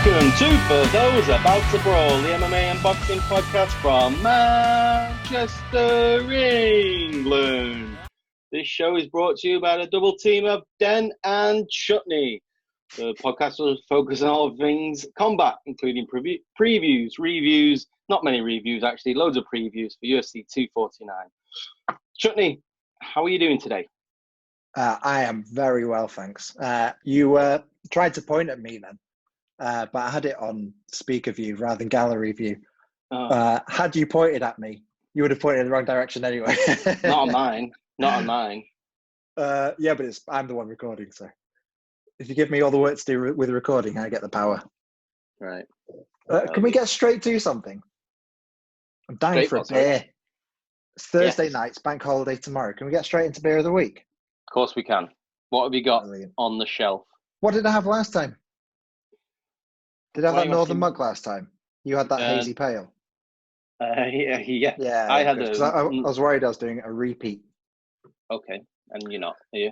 Welcome to For Those About to Brawl, the MMA and boxing podcast from Manchester, England. This show is brought to you by the double team of Den and Chutney. The podcast will focus on all things combat, including previews, reviews, not many reviews actually, loads of previews for UFC 249. Chutney, how are you doing today? I am very well, thanks. You tried to point at me then, but I had it on speaker view rather than gallery view. Had you pointed at me, you would have pointed in the wrong direction anyway. Not on mine. Not on mine. Yeah, but I'm the one recording, so if you give me all the work to do with recording, I get the power. Right. Can we get straight to something? I'm dying for a beer. It's Thursday night, bank holiday tomorrow. Can we get straight into beer of the week? Of course we can. What have you got on the shelf? What did I have last time? Did I have that Northern Mug last time? You had that hazy pale. Yeah. I was worried I was doing a repeat. Okay, and you're not, are you?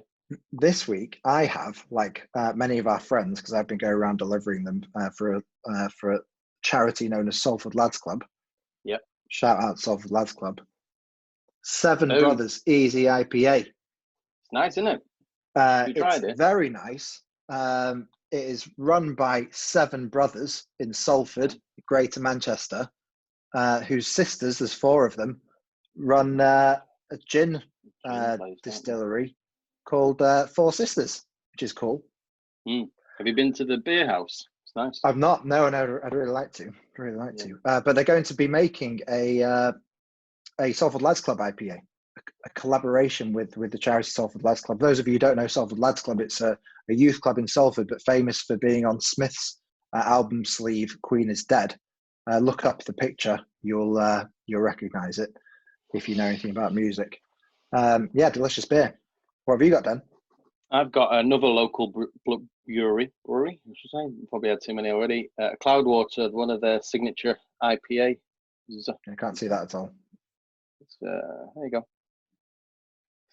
This week I have, like many of our friends, because I've been going around delivering them for a charity known as Salford Lads Club. Yep. Shout out Salford Lads Club. Seven Brothers Easy IPA. Nice, isn't it? It's very nice. It is run by seven brothers in Salford, Greater Manchester, whose sisters, there's four of them, run a gin distillery called Four Sisters, which is cool. Have you been to the beer house? It's nice. I've not. No, I'd really like to. But they're going to be making a Salford Lads Club IPA. A collaboration with the charity Salford Lads Club. Those of you who don't know Salford Lads Club, it's a youth club in Salford, but famous for being on Smith's album sleeve "Queen is Dead." Look up the picture; you'll recognise it if you know anything about music. Delicious beer. What have you got, Dan? I've got another local brewery. I should say. Probably had too many already. Cloudwater, one of their signature IPA. I can't see that at all. There you go.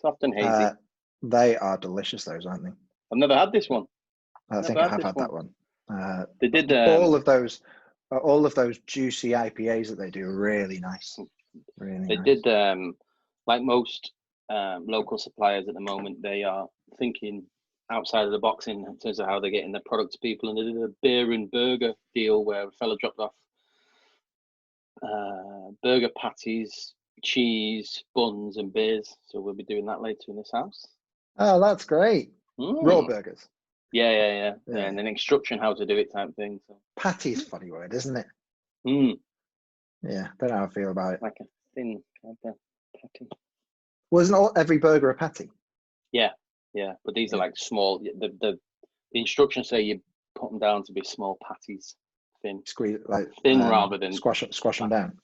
Soft and hazy. They are delicious, those, aren't they? I've never had this one. I think I have had that one. They did all of those juicy IPAs that they do are really nice. They did like most local suppliers at the moment. They are thinking outside of the box in terms of how they're getting their product to people, and they did a beer and burger deal where a fella dropped off burger patties, cheese, buns, and beers. So we'll be doing that later in this house. Oh, that's great. Raw burgers. Yeah. And an instruction how to do it type thing. So patty's a funny word, isn't it? Yeah, don't know how I feel about it. Like a thin kind of patty. Well, isn't every burger a patty? Yeah. But these are like small. The instructions say you put them down to be small patties, thin. Squeeze like thin rather than squash them down.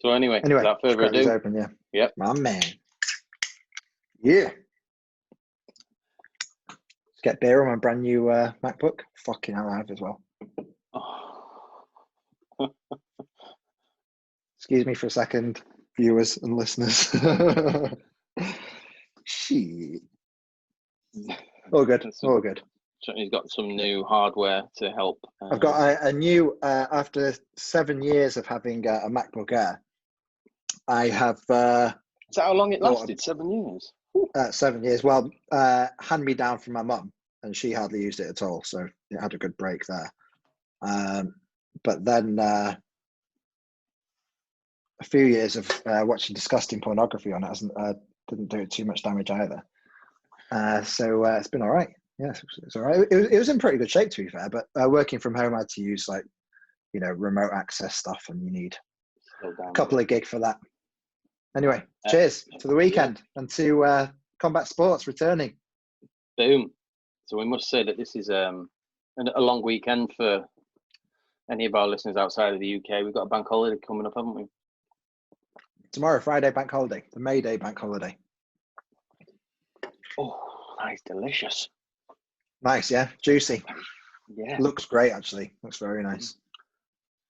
So anyway, without further ado, open, yeah. Yep. My man. Yeah. Let's get beer on my brand new MacBook. Fucking hell, I have as well. Excuse me for a second, viewers and listeners. Shit. All good. Chutney's got some new hardware to help. I've got a new, after 7 years of having a MacBook Air, I have... Is that how long it lasted? 7 years? 7 years. Well, hand me down from my mum, and she hardly used it at all, so it had a good break there. But then a few years of watching disgusting pornography on it didn't do it too much damage either. So it's been all right. Yeah, it's all right. It was in pretty good shape, to be fair, but working from home, I had to use remote access stuff, and you need a couple of gig for that. Anyway, cheers to the weekend and to combat sports returning. Boom. So we must say that this is a long weekend for any of our listeners outside of the UK. We've got a bank holiday coming up, haven't we? Tomorrow, Friday, bank holiday, the May Day bank holiday. Oh, nice, delicious. Nice, yeah, juicy. Yeah, looks great actually. Looks very nice.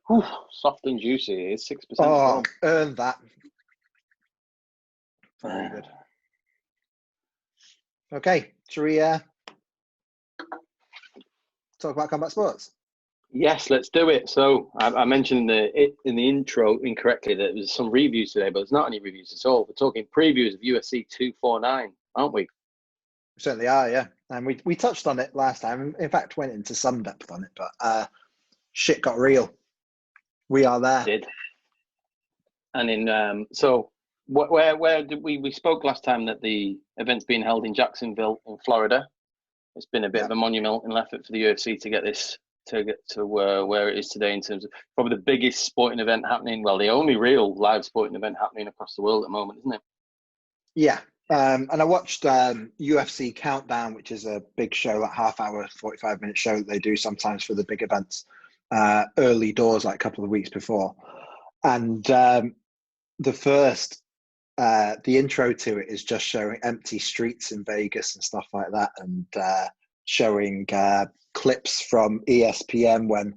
Whew, soft and juicy. It's 6%. Oh, earned that. Very good. Okay, shall we talk about combat sports? Yes, let's do it. So I mentioned in the intro incorrectly that there's some reviews today, but there's not any reviews at all. We're talking previews of UFC 249, aren't we? We certainly are, yeah. And we touched on it last time. In fact, went into some depth on it, but shit got real. We are there. Did. And in so where did we spoke last time that the event's being held in Jacksonville in Florida. It's been a bit of a monumental effort for the UFC to get this to get to where it is today in terms of probably the biggest sporting event happening. Well, the only real live sporting event happening across the world at the moment, isn't it? Yeah. And I watched UFC Countdown, which is a big show, like half-hour, 45-minute show that they do sometimes for the big events, early doors, like a couple of weeks before. And the intro to it is just showing empty streets in Vegas and stuff like that, and showing clips from ESPN when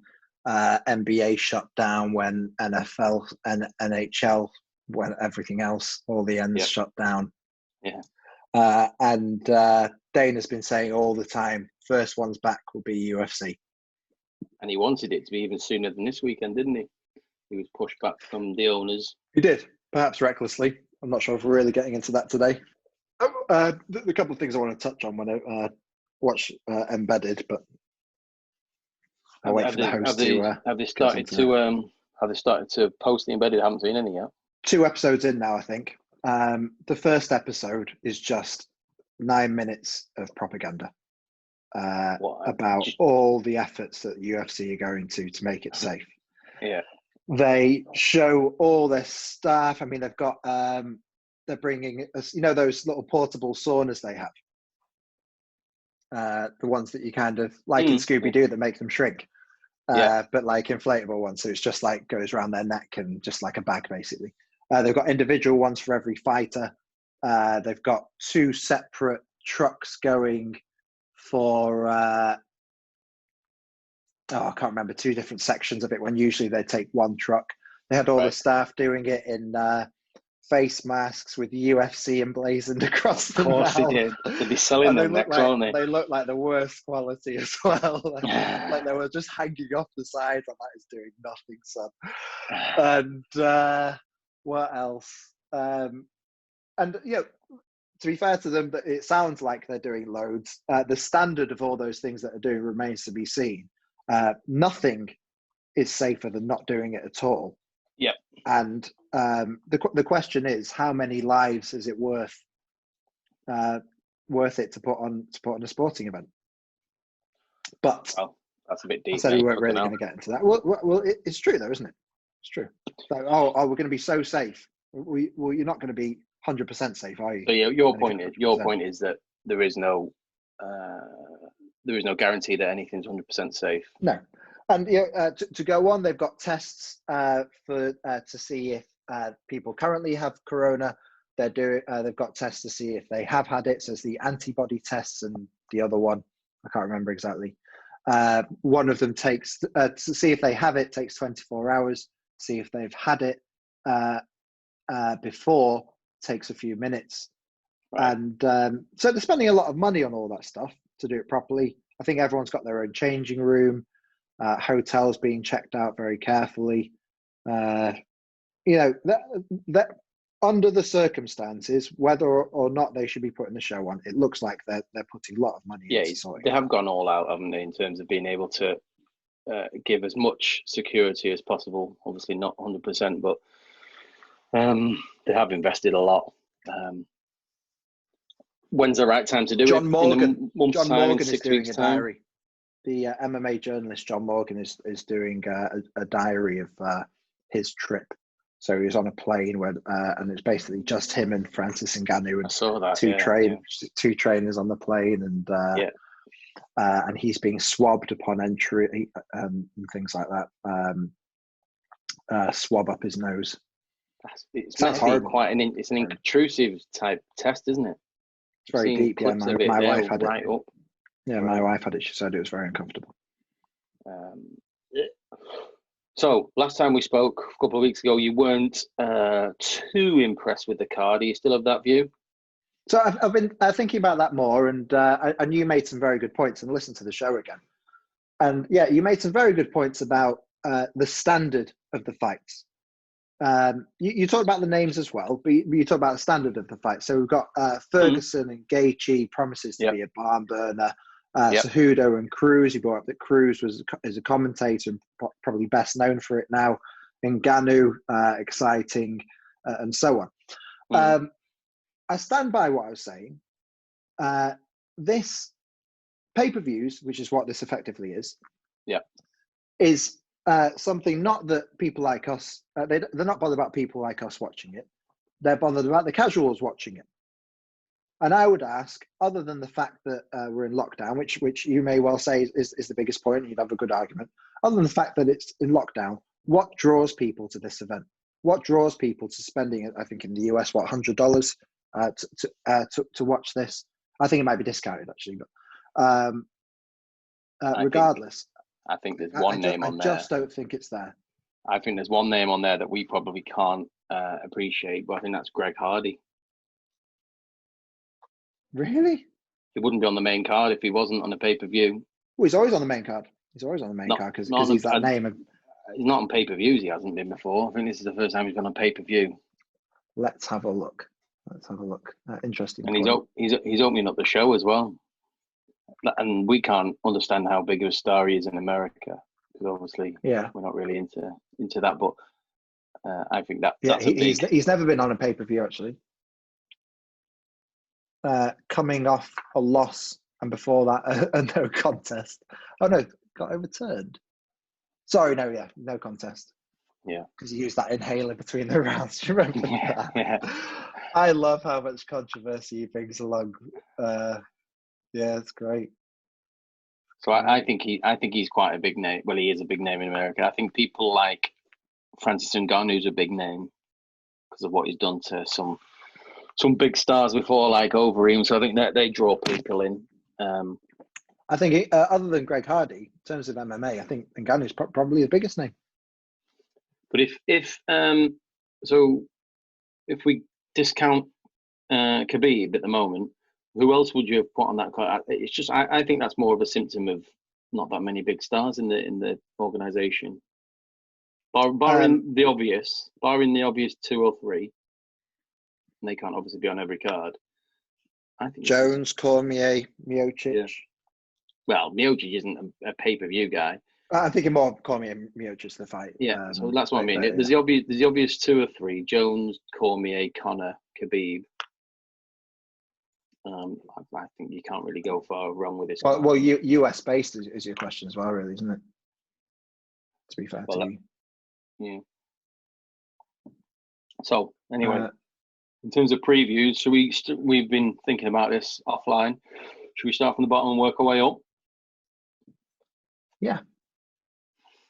NBA shut down, when NFL and NHL, when everything else, all the ends shut down. Yeah. And Dana's been saying all the time, first one's back will be UFC. And he wanted it to be even sooner than this weekend, didn't he? He was pushed back from the owners. He did, perhaps recklessly. I'm not sure if we're really getting into that today. The couple of things I want to touch on when I watch Embedded, but I'll wait for the host have they started to post the Embedded? I haven't seen any yet. 2 episodes in now, I think. The first episode is just 9 minutes of propaganda about all the efforts that the UFC are going to make it safe. Yeah. They show all their staff. I mean, they've got they're bringing those little portable saunas they have, the ones that you kind of like in Scooby-Doo that make them shrink, but like inflatable ones. So it's just like goes around their neck and just like a bag basically. They've got individual ones for every fighter. They've got 2 separate trucks going for I can't remember, 2 different sections of it when usually they take 1 truck. They had all the staff doing it in face masks with UFC emblazoned across them. Of course they did. They'd be selling them next, won't they? They look like the worst quality as well. Like they were just hanging off the sides, and that is doing nothing, son. And what else? And to be fair to them, it sounds like they're doing loads. The standard of all those things that are doing remains to be seen. Nothing is safer than not doing it at all. Yep. And the question is, how many lives is it worth it to put on a sporting event? But that's a bit deep. I said we weren't really going to get into that. Well, it's true though, isn't it? It's true. So, we're going to be so safe. You're not going to be 100% safe, are you? So your point is that there is no guarantee that anything's 100% safe. No. And to go on, they've got tests to see if people currently have corona. They've got tests to see if they have had it. So it's the antibody tests, and the other one I can't remember exactly. One of them takes to see if they have it takes 24 hours. See if they've had it before takes a few minutes. Right. And so they're spending a lot of money on all that stuff to do it properly. I think everyone's got their own changing room. Hotels being checked out very carefully. That under the circumstances, whether or not they should be putting the show on, it looks like they're putting a lot of money. Yeah, they have gone all out, haven't they, in terms of being able to give as much security as possible. Obviously, not 100%, but they have invested a lot. When's the right time to do it? John Morgan is doing a diary. The MMA journalist John Morgan is doing a diary of his trip. So he was on a plane and it's basically just him and Francis Ngannou and I saw that, two trainers on the plane, and he's being swabbed upon entry and things like that. Swab up his nose. It's horrible. It's an intrusive type test, isn't it? It's very deep. Yeah, my wife had right it. Up. Yeah, my wife had it. She said it was very uncomfortable. So last time we spoke a couple of weeks ago, you weren't too impressed with the card. Do you still have that view? So I've been thinking about that more, and you made some very good points. And listen to the show again. And yeah, you made some very good points about the standard of the fights. You talked about the names as well, but you talked about the standard of the fight. So we've got Ferguson and Gaethje promises to be a barn burner. Cejudo and Cruz, you brought up that Cruz is a commentator and probably best known for it now. Ngannou, exciting, and so on. I stand by what I was saying. This pay-per-views, which is what this effectively is, is something not that people like us, they're not bothered about people like us watching it. They're bothered about the casuals watching it. And I would ask, other than the fact that we're in lockdown, which you may well say is the biggest point, and you'd have a good argument, other than the fact that it's in lockdown, what draws people to this event? What draws people to spending, I think in the US, $100 to watch this? I think it might be discounted actually, but regardless. I think there's one name on there. I just don't think it's there. I think there's one name on there that we probably can't appreciate, but I think that's Greg Hardy. Really? He wouldn't be on the main card if he wasn't on a pay-per-view. Well, he's always on the main card. He's always on the main card because he's that name. He's not on pay-per-views. He hasn't been before. I think this is the first time he's been on pay-per-view. Let's have a look. Interesting. And he's opening up the show as well. And we can't understand how big of a star he is in America because obviously we're not really into that. But I think that's he's never been on a pay-per-view actually. Coming off a loss and before that a no contest. Oh no, got overturned. Sorry, no contest. Yeah, because he used that inhaler between the rounds. Do you remember that? Yeah. I love how much controversy he brings along. It's great. So I think he's quite a big name. Well, he is a big name in America. I think people like Francis Ngannou's a big name because of what he's done to some big stars before, like Overeem. So I think that they draw people in. I think other than Greg Hardy, in terms of MMA, I think Ngannou's probably the biggest name. But if we discount Khabib at the moment, who else would you have put on that card? It's just I think that's more of a symptom of not that many big stars in the organization. Barring the obvious 2 or 3, and they can't obviously be on every card. I think Jones, Cormier, Miocic. Yeah. Well, Miocic isn't a pay-per-view guy. I'm thinking more of Cormier and Miocic the fight. Yeah, so that's what I mean. There's the obvious 2 or 3: Jones, Cormier, Conor, Khabib. I think you can't really go far wrong with this. Well, US based is your question as well, really, isn't it? To be fair to you. Yeah. So anyway, in terms of previews, we've been thinking about this offline. Should we start from the bottom and work our way up? Yeah.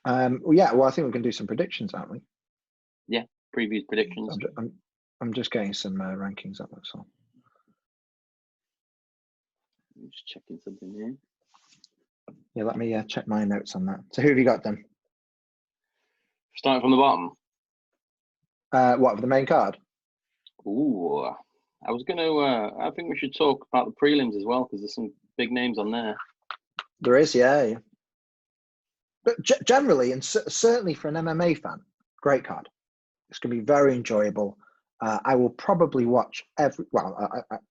Well, I think we can do some predictions, aren't we? Yeah, previews, predictions. I'm just getting some rankings up, that's all. I'm just checking something here. Yeah, let me check my notes on that. So who have you got then? Starting from the bottom. What, for the main card? Ooh, I was going to, I think we should talk about the prelims as well, because there's some big names on there. There is, yeah. But generally, and certainly for an MMA fan, great card. It's going to be very enjoyable. I will probably watch every,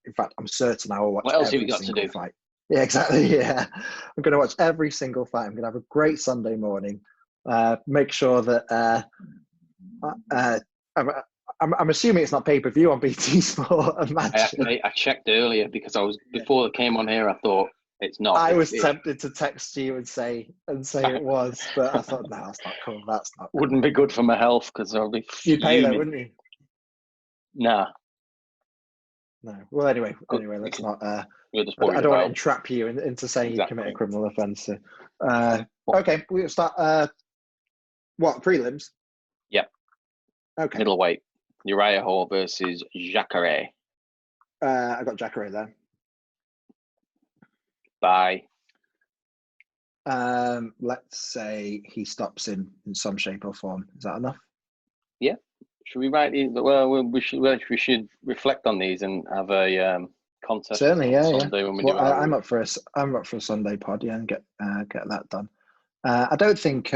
in fact, I'm certain I will watch every single fight. Yeah, exactly, yeah. I'm going to watch every single fight. I'm going to have a great Sunday morning. Make sure that, I'm assuming it's not pay-per-view on BT Sport. I checked earlier because before it came on here, I thought it's not. I was tempted to text you and say it was, but I thought, no, that's not cool. That's not cool. Wouldn't be good for my health because I'll be You'd pay though, wouldn't you? Nah. No. Well, anyway, let's not. I don't want to entrap you into saying you commit a criminal offence. So. Okay, we'll start. What, prelims? Yep. Okay. Middleweight. Uriah Hall versus Jacare. I got Jacare there. By? Let's say he stops in some shape or form. Is that enough? Yeah. Should we write these? Well, we should reflect on these and have a contest. Certainly, yeah. Sunday when we do I'm up for a Sunday pod, yeah, and get that done. I don't think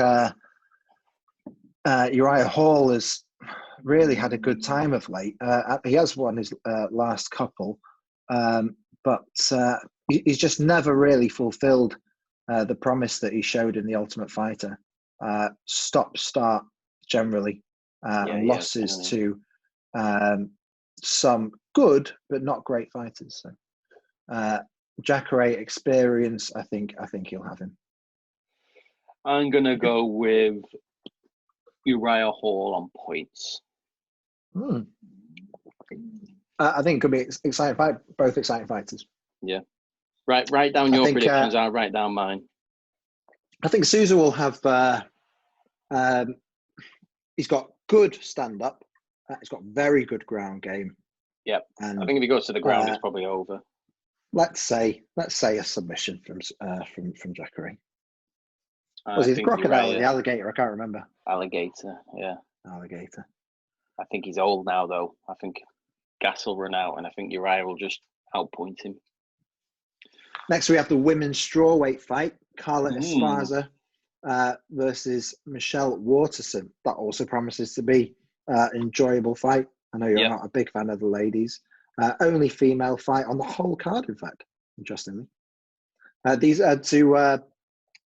Uriah Hall has really had a good time of late. He has won his last couple, but he's just never really fulfilled the promise that he showed in the Ultimate Fighter. Stop-start generally, and losses to some good but not great fighters. So, Jacare experience, I think he'll have him. I'm gonna go with Uriah Hall on points. I think it could be exciting fight. Both exciting fighters. Yeah. Write down your predictions. I'll write down mine. I think Souza will have. He's got good stand up. He's got very good ground game. Yep. And I think if he goes to the ground, it's probably over. Let's say a submission from Jacare. Was he the crocodile or the alligator? I can't remember. Alligator, yeah. Alligator. I think he's old now, though. I think gas will run out, and I think Uriah will just outpoint him. Next, we have the women's strawweight fight: Carla Esparza versus Michelle Waterson. That also promises to be an enjoyable fight. I know you're not a big fan of the ladies. Only female fight on the whole card, in fact, interestingly. These are to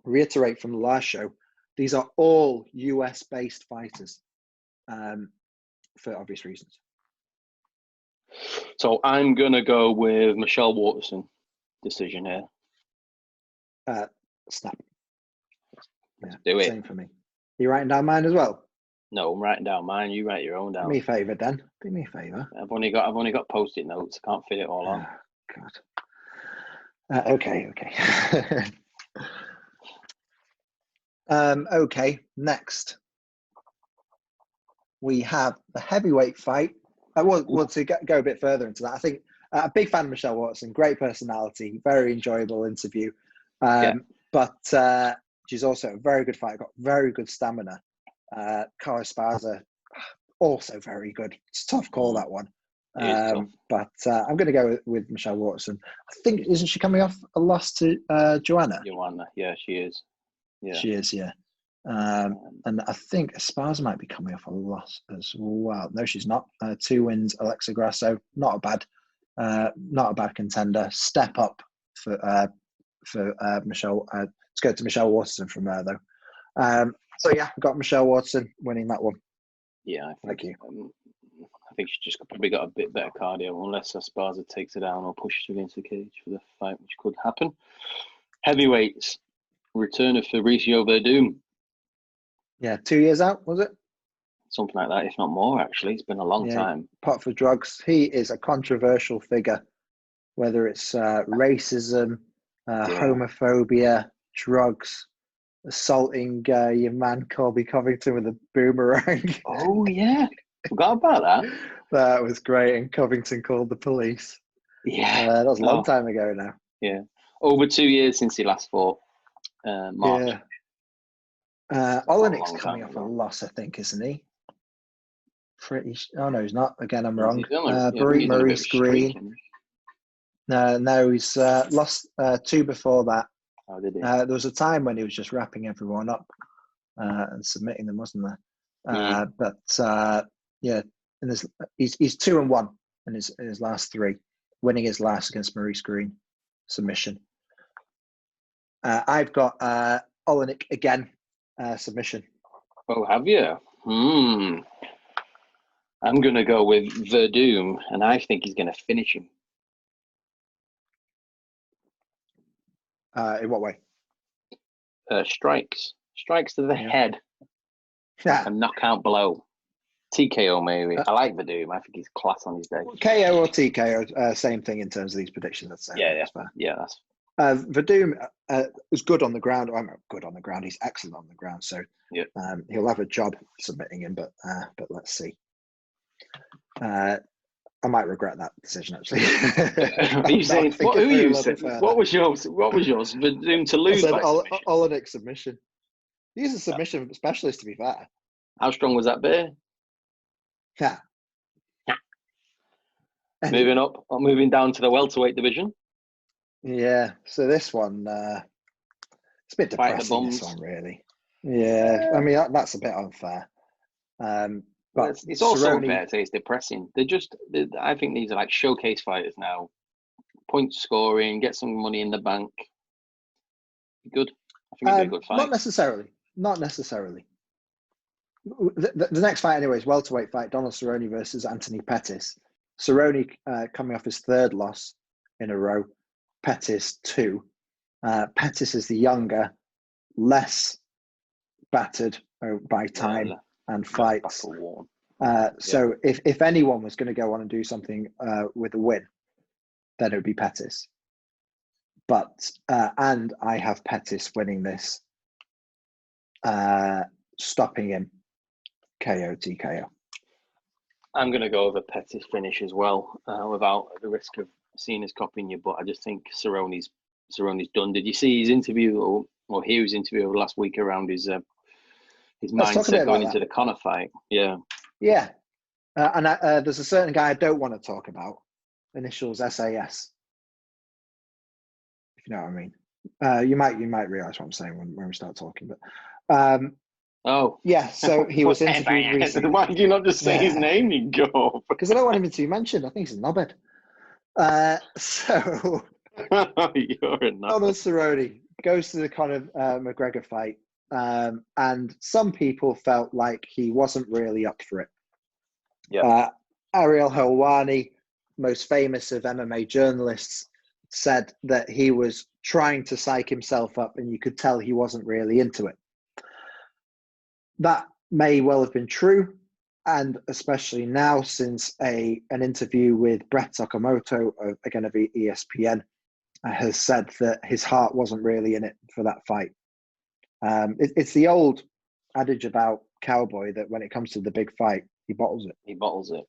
reiterate from the last show, these are all US-based fighters for obvious reasons. So I'm going to go with Michelle Waterson decision here. Snap. Let's do it. Same for me. Are you writing down mine as well? No, I'm writing down mine. You write your own down. Do me a favour, Dan. Do me a favour. I've only got post-it notes. I can't fit it all on. God. Okay. Okay. Next, we have the heavyweight fight. I want to go a bit further into that. I think a big fan of Michelle Watson. Great personality. Very enjoyable interview. But she's also a very good fighter. Got very good stamina. Carla Esparza, also very good. It's a tough call, that one. But I'm going to go with Michelle Watson. I think, isn't she coming off a loss to Joanna? Yeah, she is. Yeah. She is, yeah. And I think Esparza might be coming off a loss as well. No, she's not. 2 wins, Alexa Grasso. Not a bad contender. Step up for Michelle. Let's go to Michelle Watson from there, though. So yeah, we've got Michelle Watson winning that one. Yeah, thank you. I think she's just probably got a bit better cardio, unless Esparza takes her down or pushes her against the cage for the fight, which could happen. Heavyweights, return of Fabricio Verdum. Yeah, 2 years out, was it? Something like that, if not more, actually. It's been a long time. Pot for drugs. He is a controversial figure, whether it's racism, homophobia, drugs, assaulting your man Colby Covington with a boomerang. Oh, yeah. Forgot about that. That was great. And Covington called the police. Yeah. That was a long time ago now. Yeah. Over 2 years since he last fought. March. Yeah. Olenik's coming off a loss, I think, isn't he? Oh, no, he's not. Again, I'm wrong. Maurice Green. No, he's lost 2 before that. Oh, did he? There was a time when he was just wrapping everyone up and submitting them, wasn't there? But yeah, he's 2-1 in his last 3, winning his last against Maurice Green, submission. I've got Olenik again, submission. Oh, have you? I'm going to go with Verdum, and I think he's going to finish him. In what way? Strikes to the head. A knockout blow. TKO maybe. I like Verdum. I think he's class on his day. KO or TKO, same thing in terms of these predictions. That's that's Verdum is good on the ground. I'm good on the ground. He's excellent on the ground. So he'll have a job submitting him, but let's see. I might regret that decision, actually. Are you saying, who are you saying? What was yours? Verdum to lose by submission? Olenik submission. He's a submission specialist, to be fair. How strong was that bear? Yeah. Moving down to the welterweight division. Yeah. So this one, It's a bit Fight the depressing, bums. this one, really. Yeah, I mean, that's a bit unfair. But It's also Cerrone, unfair to say it's depressing. I think these are like showcase fighters now. Point scoring, get some money in the bank. Good. I think it'd be a good fight. Not necessarily. The next fight, anyway, is welterweight fight: Donald Cerrone versus Anthony Pettis. Cerrone coming off his third loss in a row. Pettis 2. Pettis is the younger, less battered by time and fights. So if anyone was going to go on and do something with a win, then it would be Pettis. But and I have Pettis winning this, stopping him KO TKO. I'm going to go over Pettis finish as well, without the risk of seeing us copying you. But I just think Cerrone's done. Did you see his interview or hear his interview over last week around his mindset going into the Conor fight? Yeah. Yeah. And there's a certain guy I don't want to talk about. Initials SAS. If you know what I mean. You might realize what I'm saying when we start talking. But yeah. So he was interviewed recently. Why do you not just say his name? You go because I don't want him to be mentioned. I think he's a knobhead. So you're a knobhead. Donald Cerrone goes to the Conor McGregor fight, and some people felt like he wasn't really up for it. Yeah. Ariel Helwani, most famous of MMA journalists, said that he was trying to psych himself up and you could tell he wasn't really into it. That may well have been true, and especially now since an interview with Brett Sakamoto, again of ESPN, has said that his heart wasn't really in it for that fight. It's the old adage about Cowboy that when it comes to the big fight, he bottles it.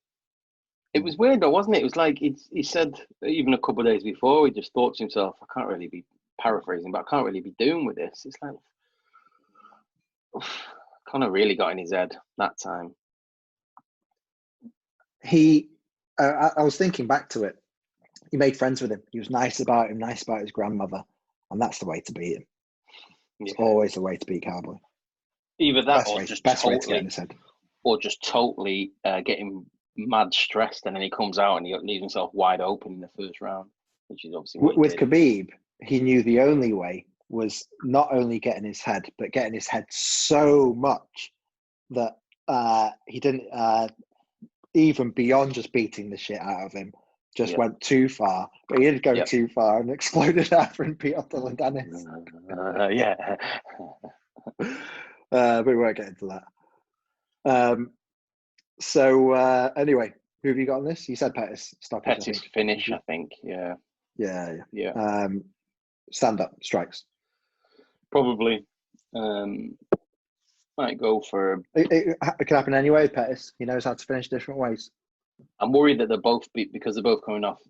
It was weird though, wasn't it? It was like he said even a couple of days before, he just thought to himself, I can't really be paraphrasing, but I can't really be doing with this. It's like, Conor really got in his head that time. I was thinking back to it. He made friends with him. He was nice about him, nice about his grandmother. And that's the way to beat him. It's always the way to beat Cowboy. Either that or just totally get him mad stressed, and then he comes out and he leaves himself wide open in the first round, which is obviously what with Khabib. He knew the only way was not only getting his head, but getting his head so much that he didn't even beyond just beating the shit out of him. Just went too far, but he did go too far and exploded after and beat up Dylan Dennis. But we won't get into that. So anyway, who have you got on this? You said Pettis. Pettis finish, I think. Yeah. Stand up strikes. Probably. Might go for. It can happen anyway. Pettis. He knows how to finish different ways. I'm worried that because they're both coming off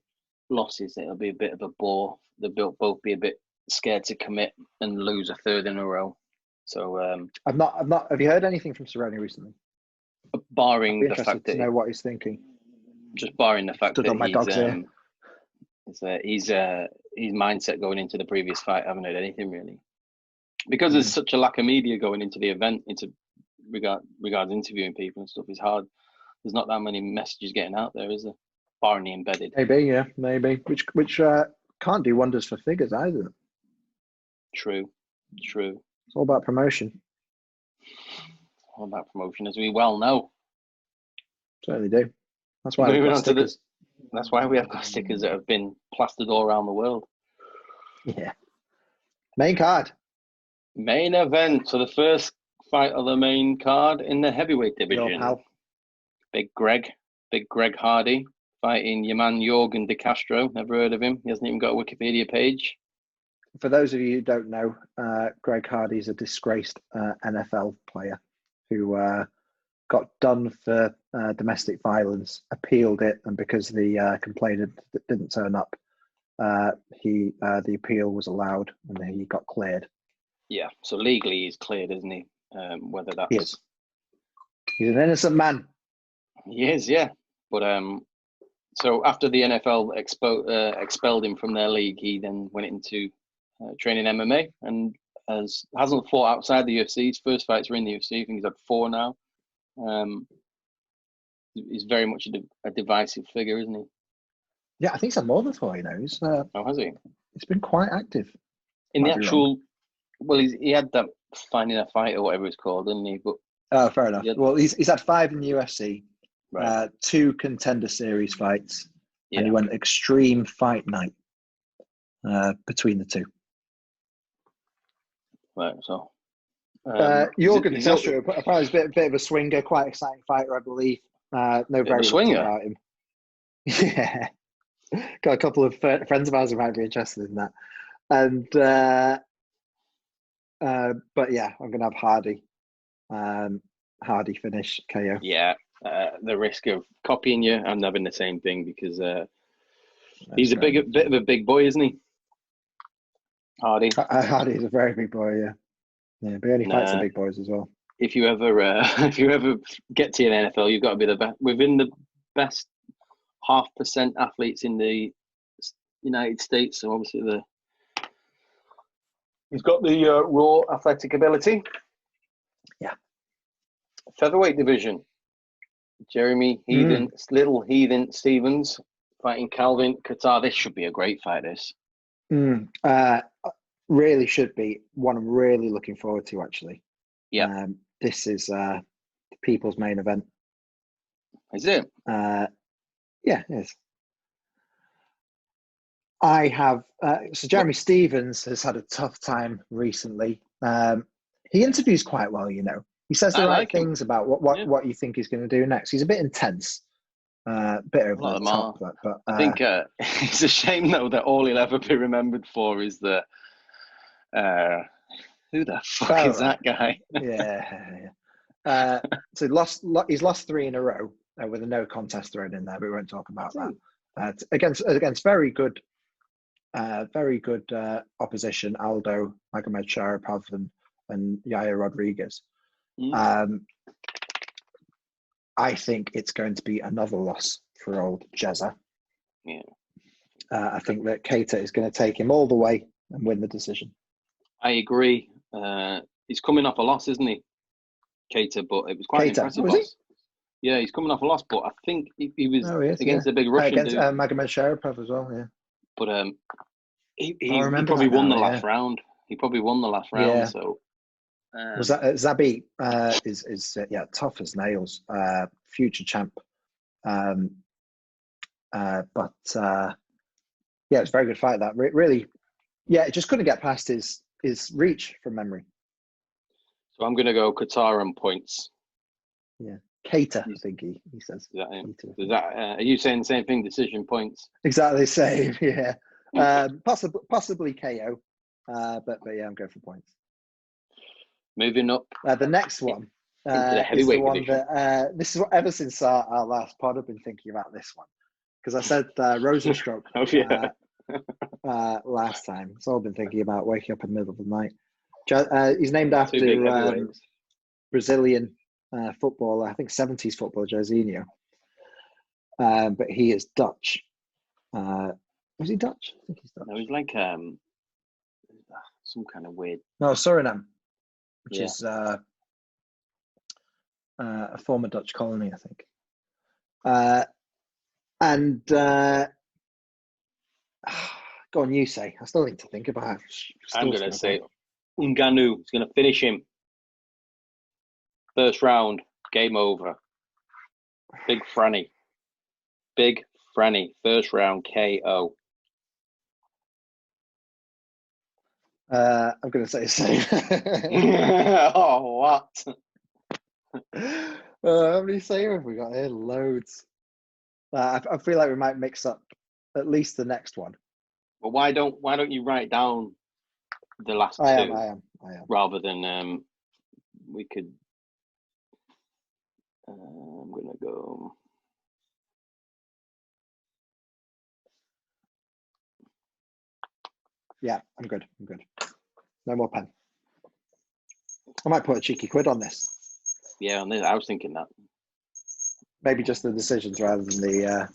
losses. It'll be a bit of a bore. They'll both be a bit scared to commit and lose a third in a row. So I've not. Have you heard anything from Cerrone recently? Barring the fact that to know what he's thinking. Just barring the fact that his mindset going into the previous fight. I haven't heard anything really, because there's such a lack of media going into the event. Regards interviewing people and stuff is hard. There's not that many messages getting out there, is there? Barring the embedded. Maybe. Which can't do wonders for figures either. True. It's all about promotion. All about promotion, as we well know. Certainly do. That's why we've got stickers. That's why we have got stickers that have been plastered all around the world. Yeah. Main card. Main event. So the first fight of the main card in the heavyweight division. Big Greg Hardy fighting your man Jorgen De Castro. Never heard of him. He hasn't even got a Wikipedia page. For those of you who don't know, Greg Hardy is a disgraced NFL player who got done for domestic violence, appealed it, and because the complainant didn't turn up, the appeal was allowed and he got cleared. Yeah, so legally he's cleared, isn't he? Whether that's... He's an innocent man. He is, yeah. But so after the NFL expelled him from their league, he then went into training MMA, and hasn't fought outside the UFC. His first fights were in the UFC. I think he's had 4 now. He's very much a divisive figure, isn't he? Yeah, I think he's had more than 4. Has he? It's been quite active. In the actual, well, he had that finding a fight or whatever it's called, didn't he? But fair enough. Well, he's had 5 in the UFC, right. 2 Contender Series fights, and he went Extreme Fight Night between the 2. Right. So, Jorgen Castro, apparently he's a bit of a swinger, quite exciting fighter, I believe. Know very little about him. Yeah, got a couple of friends of ours who might be interested in that. And but yeah, I'm gonna have Hardy. Hardy finish KO. Yeah, the risk of copying you, I'm having the same thing because he's a bit of a big boy, isn't he? Hardy. Hardy's a very big boy. Yeah, but he only fights the big boys as well. If you ever get to an NFL, you've got to be the best within the best 0.5% athletes in the United States. So obviously he's got the raw athletic ability. Yeah. Featherweight division. Jeremy Heathen, Little Heathen Stevens fighting Calvin Kattar. This should be a great fight. This. Really should be one I'm really looking forward to. Actually. Yeah. This is the people's main event. Is it? Yeah, it is. I have so Jeremy Stevens has had a tough time recently. He interviews quite well, He says the right things about what you think he's going to do next. He's a bit intense, bit over the top. But I think it's a shame though that all he'll ever be remembered for is the who the fuck is that guy? Yeah. So he's lost 3 in a row with a no contest thrown in there, but we won't talk about that. Against very good opposition, Aldo, Magomed Sharapov, and Yair Rodriguez. I think it's going to be another loss for old Jezza. Yeah. I think that Keita is going to take him all the way and win the decision. I agree. He's coming off a loss, isn't he, Keita? But it was quite an impressive loss. Yeah, he's coming off a loss, but I think he was against a big Russian against dude. Magomed Sharapov as well, yeah. But he probably won the last round. He probably won the last round. Yeah. So was that Zabi is tough as nails, future champ. But it's a very good fight. That really, it just couldn't get past his reach from memory. So I'm going to go Kattar on points. Yeah. Keita, I think he says. Is that are you saying the same thing? Decision points. Exactly the same. Yeah. Possibly KO. But yeah, I'm going for points. Moving up. The next one into the heavyweight is the one division. that this is what ever since our last pod I've been thinking about this one because I said Rosenstruck last time. So I've been thinking about waking up in the middle of the night. He's named after Brazilian footballer, I think 70s footballer, Jairzinho. But he is Dutch. Was he Dutch? I think he's Dutch. No, he's like some kind of weird. No, Suriname, which is a former Dutch colony, I think. Go on, you say. I still need to think about it. I'm going to say Ngannou is going to finish him. First round, game over. Big Franny, first round KO. I'm going to say the same. Oh, what? How many same have we got here? Loads. I feel like we might mix up at least the next one. But why don't you write down the last two? I am. Rather than we could. I'm gonna go. Yeah, I'm good. No more pen. I might put a cheeky quid on this. Yeah, on this, I was thinking that. Maybe just the decisions rather than the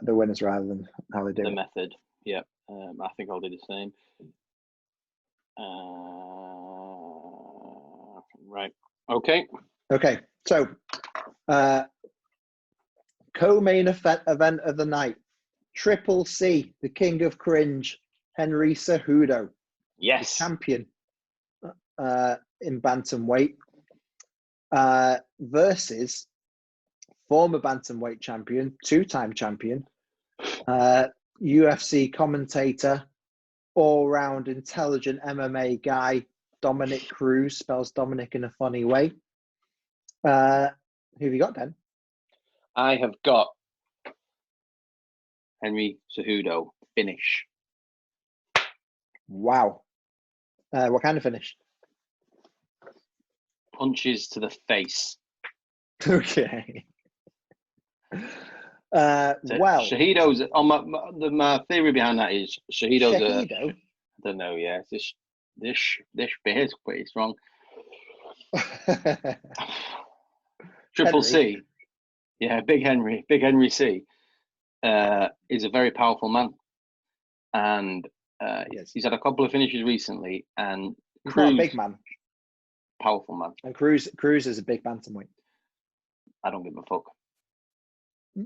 winners rather than how they do the it. method. Yeah, I think I'll do the same. Right. Okay. Okay. So, co-main event of the night. Triple C, the king of cringe, Henry Cejudo, Yes. the champion in bantamweight, versus former bantamweight champion, two-time champion, UFC commentator, all-round intelligent MMA guy, Dominic Cruz, spells Dominic in a funny way. Who have you got, Dan? I have got Henry Cejudo finish. Wow. What kind of finish? Punches to the face. Okay. So Well, Cejudo's on my theory behind that is Cejudo's Cejudo. I don't know. Yeah, this beer's pretty strong. Triple Henry. C, yeah, Big Henry C, is a very powerful man, and Yes. he's had a couple of finishes recently. And He's Cruz, not a big man. powerful man. And Cruz is a big bantamweight. I don't give a fuck. Hmm.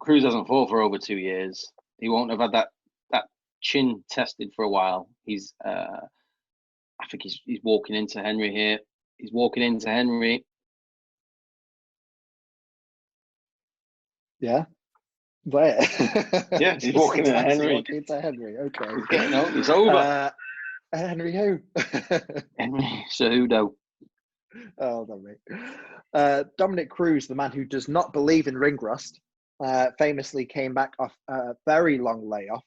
Cruz hasn't fought for over 2 years. He won't have had that chin tested for a while. He's I think he's walking into Henry here. He's walking into Henry. Yeah. Where? Yeah, he's walking into Henry. Walking into Henry. Okay. He's getting out. It's over. Henry who? Henry Cejudo. Oh, no, mate. Dominic Cruz, the man who does not believe in ring rust, famously came back off a very long layoff,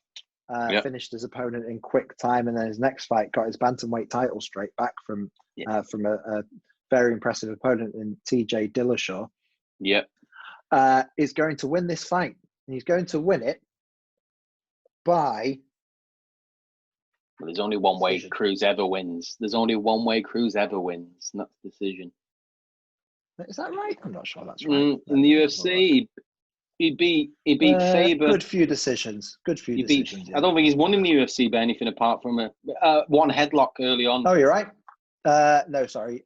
finished his opponent in quick time, and then his next fight got his bantamweight title straight back from a very impressive opponent in TJ Dillashaw. Yep. Is going to win this fight. And he's going to win it by... Well, there's only one way Cruz ever wins. There's only one way Cruz ever wins, and that's decision. Is that right? I'm not sure that's right. In the UFC, he beat Faber. Good few decisions. Yeah. I don't think he's won in the UFC by anything apart from one headlock early on. Oh, you're right. No, sorry.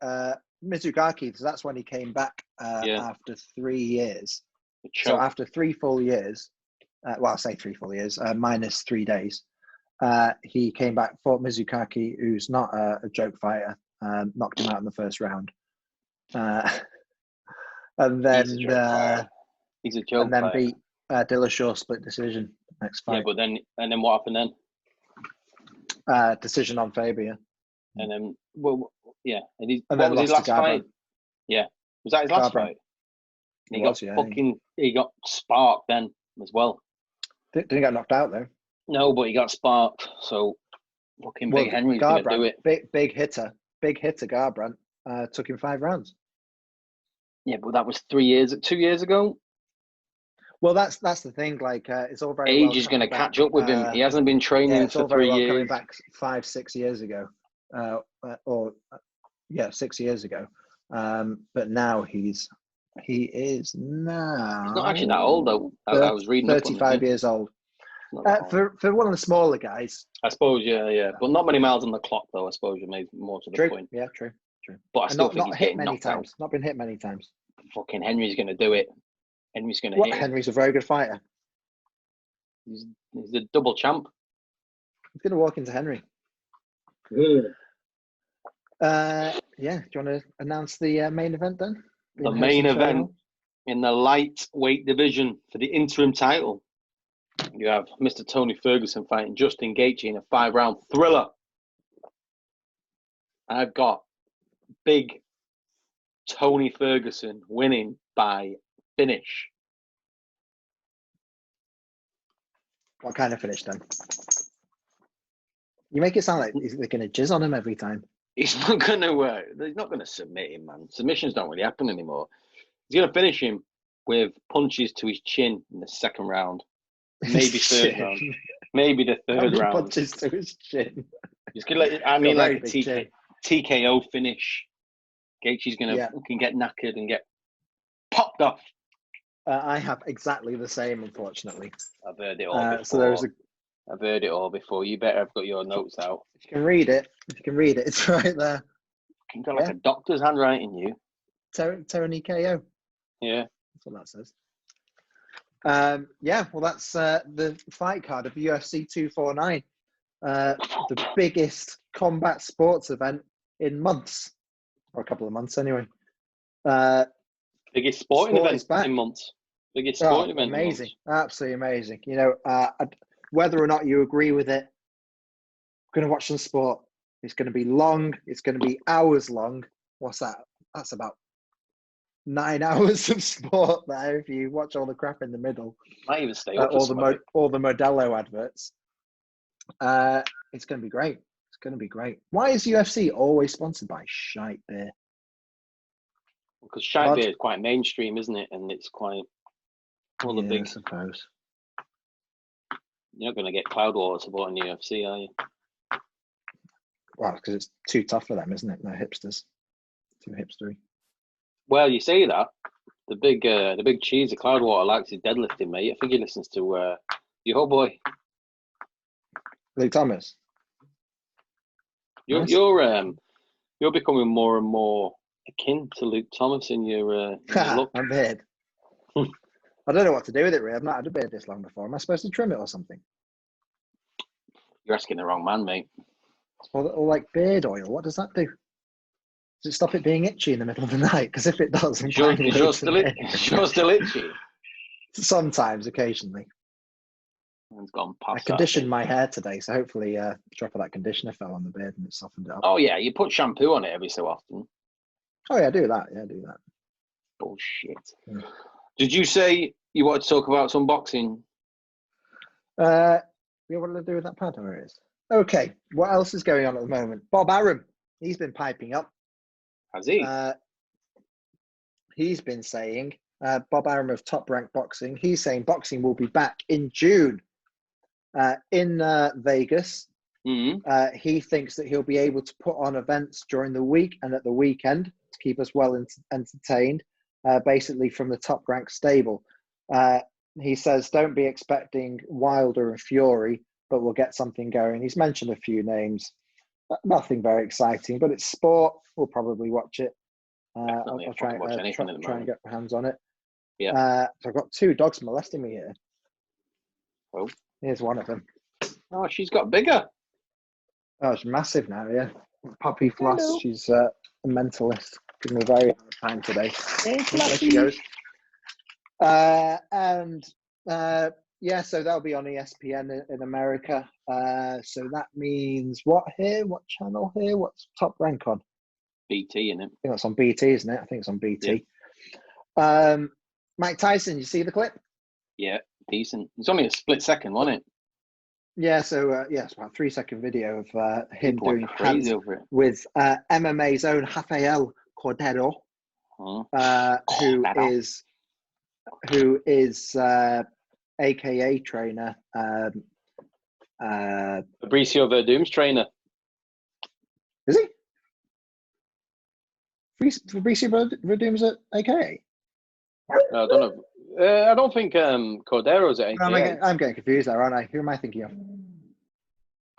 Mizukaki, because that's when he came back after 3 years. So after 3 full years, well, I'll say 3 full years, minus 3 days, he came back, fought Mizukaki, who's not a joke fighter, knocked him out in the first round. And then he's a joke and then fighter. Beat Dillashaw split decision next fight. Yeah, but then what happened then? Decision on Faber, yeah. And then what then was his last fight? Yeah, was that his last fight? He got sparked then as well. Didn't get knocked out though. No, but he got sparked. So fucking Big Henry's gonna do it. Big hitter Garbrandt took him 5 rounds. Yeah, but that was 2 years ago. Well, that's the thing. Like, it's all very age is going to catch up with him. He hasn't been training for 3 years. Coming back 5-6 years ago, 6 years ago. But now he is now. He's not actually that old though. I was reading 35 years old. For one of the smaller guys, I suppose, yeah. But not many miles on the clock, though. I suppose you made more to the point. Yeah, true. But I still think he's hit many knocked times. out. Not been hit many times. Fucking Henry's going to do it. Henry's going to hit. Henry's a very good fighter. He's the double champ. He's going to walk into Henry. Good. Do you want to announce the main event then? The main event in the lightweight division for the interim title. You have Mr. Tony Ferguson fighting Justin Gaethje in a 5-round thriller. I've got big Tony Ferguson winning by finish. What kind of finish then? You make it sound like they're going to jizz on him every time. He's not going to. They're not going to submit him, man. Submissions don't really happen anymore. He's going to finish him with punches to his chin in the second round. Maybe third round. Maybe the third round. Punches to his chin. He's gonna like a TKO finish. Gaethje's gonna fucking get knackered and get popped off. I have exactly the same, unfortunately. I've heard it all before. So I've heard it all before. You better have got your notes out. If you can read it, it's right there. You've got like a doctor's handwriting, you. Terran KO. Yeah. That's what that says. Well, that's the fight card of UFC 249. The biggest combat sports event in months, or a couple of months anyway. Biggest sporting event in months. Biggest sporting event. Amazing, absolutely amazing. You know, whether or not you agree with it, I'm going to watch some sport. It's going to be long. It's going to be hours long. What's that? That's about 9 hours of sport there. If you watch all the crap in the middle, might even stay up all the Modelo adverts. It's going to be great. It's going to be great. Why is UFC always sponsored by shite beer? Because shite beer is quite mainstream, isn't it? And it's quite all the big. I suppose. You're not going to get Cloudwater supporting UFC, are you? Well, because it's too tough for them, isn't it? They're hipsters. Too hipstery. Well, you say that. The big cheese of Cloudwater likes his deadlifting, mate. I think he listens to your whole boy. Luke Thomas. You're becoming more and more akin to Luke Thomas in your look. My beard. I don't know what to do with it, really. I've not had a beard this long before. Am I supposed to trim it or something? You're asking the wrong man, mate. Or like beard oil. What does that do? Does it stop it being itchy in the middle of the night? Because if it does, I'm you're still itchy. Sometimes, occasionally. It's gone past. I conditioned my hair today, so hopefully a drop of that conditioner fell on the beard and it softened it up. Oh yeah, you put shampoo on it every so often. Oh yeah, do that. Yeah, do that. Bullshit. Yeah. Did you say you wanted to talk about some boxing? We want to do with that pad, where it is. Okay, what else is going on at the moment? Bob Arum, he's been piping up. Has he? He's been saying, Bob Arum of Top Rank Boxing, he's saying boxing will be back in June in Vegas. Mm-hmm. He thinks that he'll be able to put on events during the week and at the weekend to keep us well entertained, basically from the Top Rank stable. He says, don't be expecting Wilder and Fury, but we'll get something going. He's mentioned a few names. Nothing very exciting, but it's sport. We'll probably watch it. I'll try and get my hands on it. Yeah. So I've got two dogs molesting me here. Oh. Here's one of them. Oh, she's got bigger. Oh, she's massive now, yeah. Puppy Floss. Hello. She's a mentalist. Giving me a very hard time today. Hey, there she goes. Yeah, so that'll be on ESPN in America. So that means what here? What channel here? What's Top Rank on? BT, isn't it? I think that's on BT, isn't it? I think it's on BT. Yeah. Mike Tyson, you see the clip? Yeah, decent. It's only a split second, wasn't it? Yeah, so it's about a 3-second video of him doing crazy over it with MMA's own Rafael Cordero, who is AKA trainer. Fabricio Verdum's trainer. Is he? Fabricio Verdum's at AKA? No, I don't know. I don't think Cordero's at AKA. I'm getting confused there, aren't I? Who am I thinking of?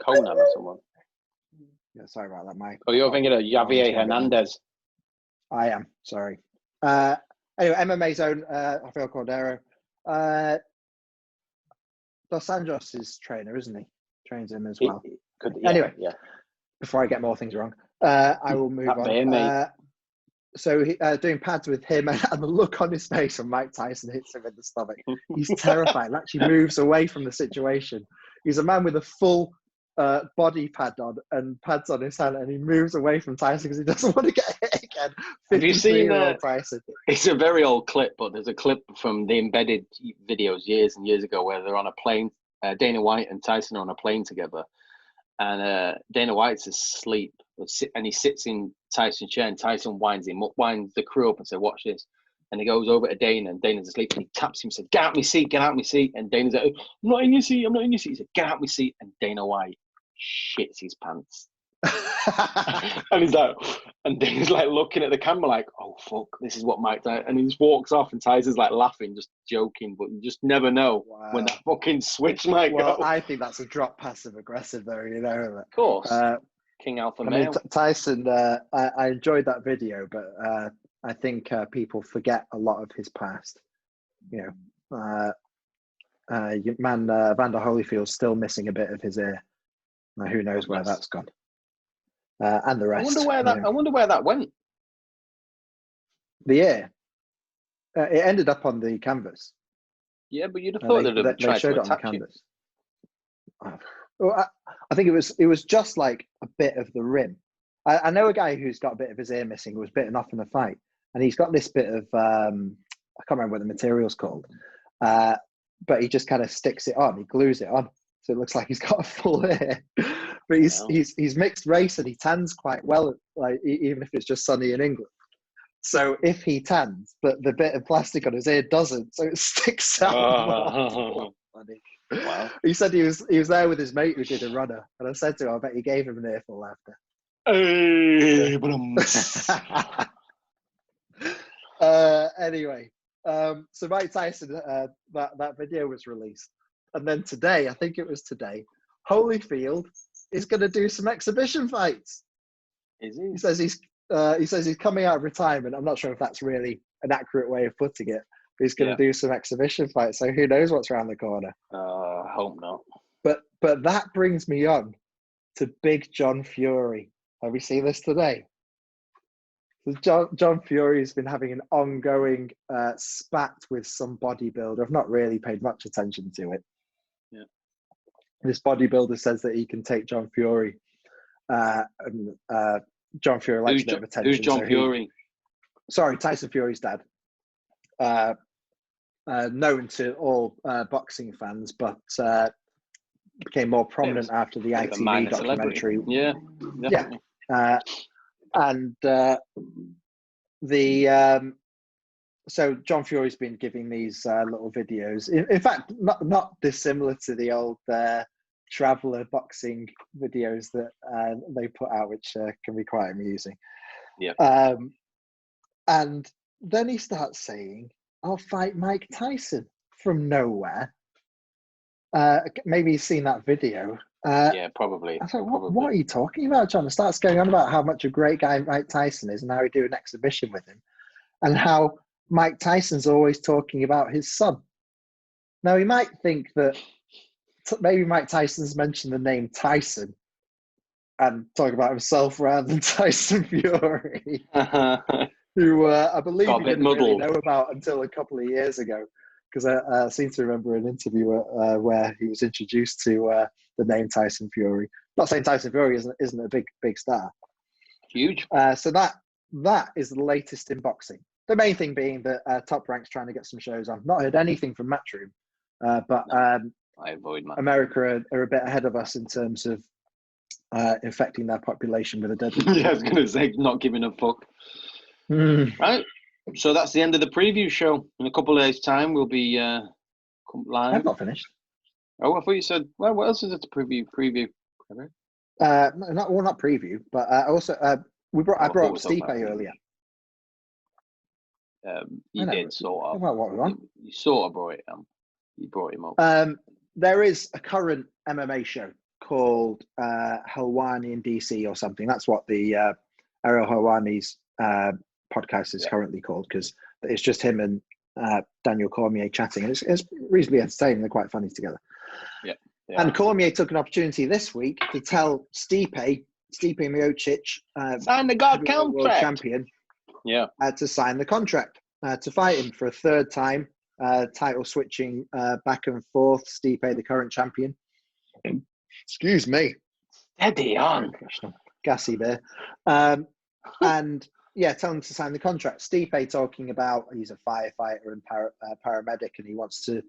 Conan or someone. Yeah, sorry about that, Mike. Oh, you're thinking of Javier Hernandez. I am, sorry. Anyway, MMA's own Rafael Cordero. Dos Anjos is trainer, isn't he? Trains him as well. Anyway, before I get more things wrong, I will move on. So doing pads with him, and the look on his face when Mike Tyson hits him in the stomach. He's terrified. Actually moves away from the situation. He's a man with a full body pad on and pads on his hand, and he moves away from Tyson because he doesn't want to get hit again. Have you seen Tyson? It's a very old clip, but there's a clip from the embedded videos years and years ago where they're on a plane. Dana White and Tyson are on a plane together, and Dana White's asleep, and he sits in Tyson's chair, and Tyson winds the crew up and says, "Watch this." And he goes over to Dana, and Dana's asleep, and he taps him and says, "Get out my seat, get out my seat." And Dana's like, "I'm not in your seat, I'm not in your seat." He said, "Get out my seat." And Dana White shits his pants. And he's like, and Dana's like looking at the camera like, "Oh fuck, this is what Mike Tyson, and he just walks off, and Tyson's like laughing, just joking, but you just never know when that fucking switch might go. I think that's a drop passive aggressive, though. You know, of course, King Alpha Male. Tyson. I enjoyed that video, but I think people forget a lot of his past. You know, Vander Holyfield's still missing a bit of his ear. Now, who knows where that's gone? And the rest. I wonder where that went. The ear. It ended up on the canvas. Yeah, but you'd have thought they showed it on the canvas. Well, I think it was just like a bit of the rim. I know a guy who's got a bit of his ear missing, who was bitten off in a fight, and he's got this bit of I can't remember what the material's called, but he just kind of sticks it on. He glues it on, so it looks like he's got a full ear. But he's mixed race and he tans quite well, like even if it's just sunny in England. So if he tans, but the bit of plastic on his ear doesn't, so it sticks out. Funny. Wow. He said he was there with his mate who did a runner, and I said to him, I bet he gave him an earful after. Hey, anyway, so Mike Tyson, that video was released, and then today, I think it was today, Holyfield is going to do some exhibition fights. Is he? He says he's coming out of retirement. I'm not sure if that's really an accurate way of putting it. He's going to do some exhibition fights, so who knows what's around the corner. I hope not. But that brings me on to Big John Fury. Have we seen this today? So John Fury has been having an ongoing spat with some bodybuilder. I've not really paid much attention to it. Yeah. This bodybuilder says that he can take John Fury. And John Fury likes a bit of attention. Who's John Fury? Tyson Fury's dad. Known to all boxing fans, but became more prominent after the ITV documentary. Yeah, definitely. So John Fury's been giving these little videos. In fact, not dissimilar to the old traveller boxing videos that they put out, which can be quite amusing. Yeah. And then he starts saying, I'll fight Mike Tyson from nowhere. Maybe he's seen that video. Yeah, probably. I was like, what are you talking about, John? It starts going on about how much a great guy Mike Tyson is and how he do an exhibition with him. And how Mike Tyson's always talking about his son. Now, he might think that maybe Mike Tyson's mentioned the name Tyson and talk about himself rather than Tyson Fury. Who I believe he didn't really know about until a couple of years ago, because I seem to remember an interview where he was introduced to the name Tyson Fury. Not saying Tyson Fury isn't a big star. Huge. So that is the latest in boxing. The main thing being that Top Rank's trying to get some shows on. Not heard anything from Matchroom, but I avoid Matchroom. America are a bit ahead of us in terms of infecting their population with a deadly. Yeah, I was going to say, not giving a fuck. Right, so that's the end of the preview show. In a couple of days' time, we'll be live. I've not finished. Oh, I thought you said. Well, what else is it to preview? Not preview, but also I brought up Stipe earlier. You did sort of. About what we want. You sort of brought it. You brought him up. There is a current MMA show called Helwani in DC or something. That's what the Ariel Helwani's podcast is currently called, because it's just him and Daniel Cormier chatting, and it's reasonably entertaining. They're quite funny together. Yeah. And Cormier took an opportunity this week to tell Stipe Miocic, sign the contract, world champion, to sign the contract to fight him for a third time, title switching back and forth. Stipe, the current champion. Excuse me. Steady on. Gassy there. And tell him to sign the contract. Stipe talking about he's a firefighter and paramedic, and he wants to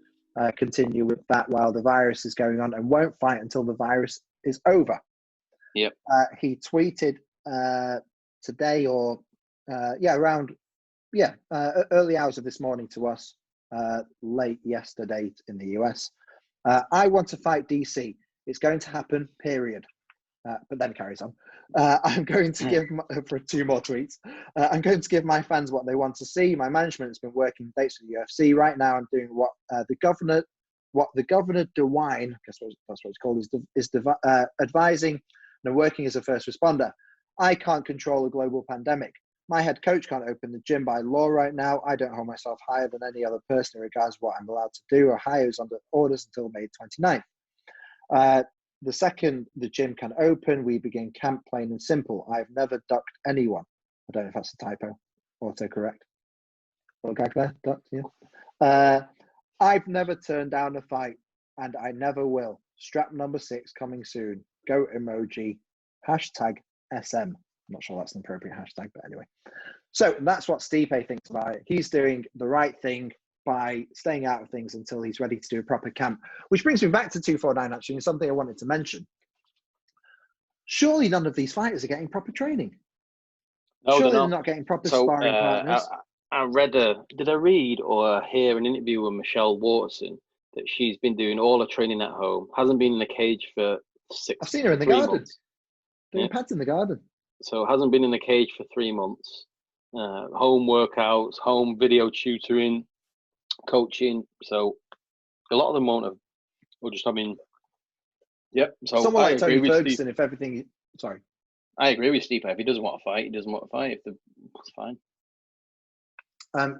continue with that while the virus is going on, and won't fight until the virus is over. Yep. He tweeted today early hours of this morning to us, late yesterday in the US. I want to fight DC. It's going to happen, period. but then carries on. I'm going to give for 2 more tweets. I'm going to give my fans what they want to see. My management has been working dates with the UFC. Right now, I'm doing what the governor DeWine, I guess that's what it's called, is advising, and working as a first responder. I can't control a global pandemic. My head coach can't open the gym by law right now. I don't hold myself higher than any other person in regards to what I'm allowed to do. Ohio is under orders until May 29th. The second the gym can open, we begin camp, plain and simple. I've never ducked anyone. I don't know if that's a typo. Autocorrect. Little gag there. Ducked, yeah. I've never turned down a fight, and I never will. Strap number 6 coming soon. Go emoji. Hashtag SM. I'm not sure that's an appropriate hashtag, but anyway. So that's what Stipe thinks about it. He's doing the right thing by staying out of things until he's ready to do a proper camp. Which brings me back to 249, actually, and something I wanted to mention. Surely none of these fighters are getting proper training. No, Surely they're not getting proper sparring partners. I did I read or hear an interview with Michelle Waterson that she's been doing all her training at home, hasn't been in the cage for 6 I've seen her in the 3 garden. months. Doing pads in the garden. So hasn't been in the cage for 3 months. Home workouts, home video tutoring, coaching. So a lot of them won't have, or just, I mean, yep. So someone like Tony Ferguson, Steve. if everything, sorry. I agree with Steve. If he doesn't want to fight, he doesn't want to fight. It's fine.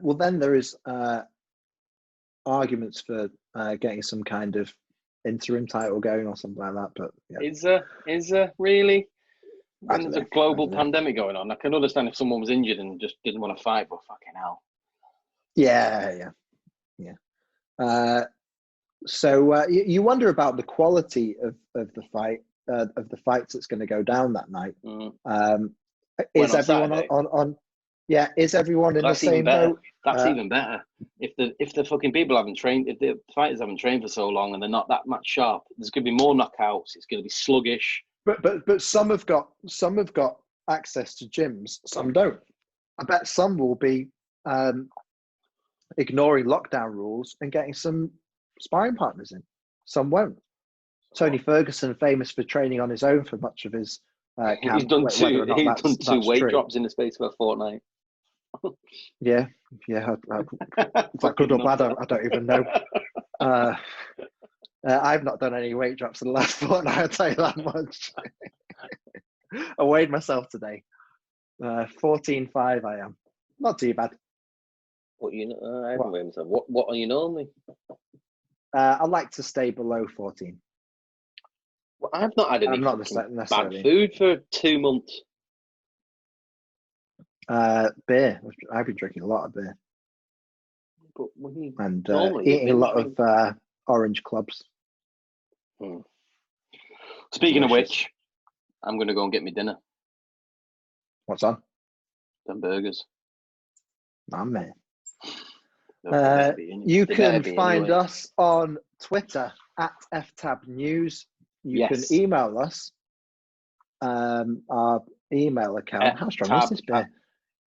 Well, then there is arguments for getting some kind of interim title going or something like that. But yeah. Is there really? When there's a global pandemic going on, I can understand if someone was injured and just didn't want to fight, but fucking hell. Yeah. So you wonder about the quality of the fight, of the fights that's going to go down that night. Is everyone on? Yeah, is everyone in the same boat? That's even better. If the fucking people haven't trained, if the fighters haven't trained for so long and they're not that much sharp, there's going to be more knockouts. It's going to be sluggish. But some have got access to gyms. Some don't. I bet some will be ignoring lockdown rules and getting some sparring partners in. Some won't. Tony Ferguson, famous for training on his own for much of his camp. He's done two weight drops in the space of a fortnight. Yeah. Is that good or bad? I don't even know. I've not done any weight drops in the last fortnight, I'll tell you that much. I weighed myself today. 14.5 I am. Not too bad. I haven't weighed myself. What are you normally? I like to stay below 14. Well, I've not had any bad food for 2 months. Beer. I've been drinking a lot of beer. And eating a lot of orange clubs. Speaking of which, I'm going to go and get me dinner. What's on? Them burgers. Oh, man. You can find us on Twitter at FTAB News. You can email us. Our email account. How strong is this beer?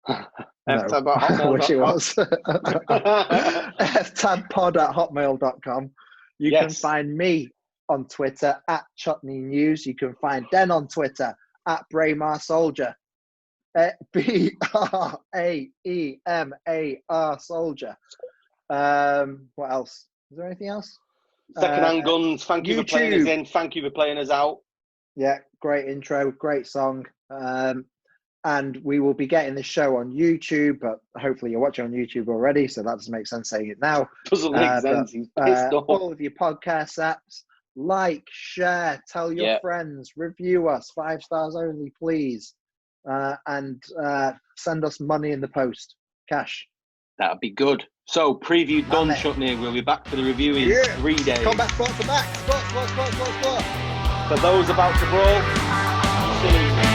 I wish it was. ftabpod@hotmail.com. You can find me on Twitter at Chutney News. You can find Den on Twitter at Braemar Soldier. BRAEMAR Soldier. What else? Is there anything else? Secondhand Guns. Thank you for playing us in. Thank you for playing us out. Yeah, great intro, great song. And we will be getting this show on YouTube, but hopefully you're watching on YouTube already, so that doesn't make sense saying it now. Doesn't make sense. He's pissed off. All of your podcast apps, like, share, tell your friends, review us, 5 stars only, please. And send us money in the post, cash. That'd be good. So, preview done, Chutney. We'll be back for the review in 3 days. Combat Sports are back. Sport. For those about to brawl, silly.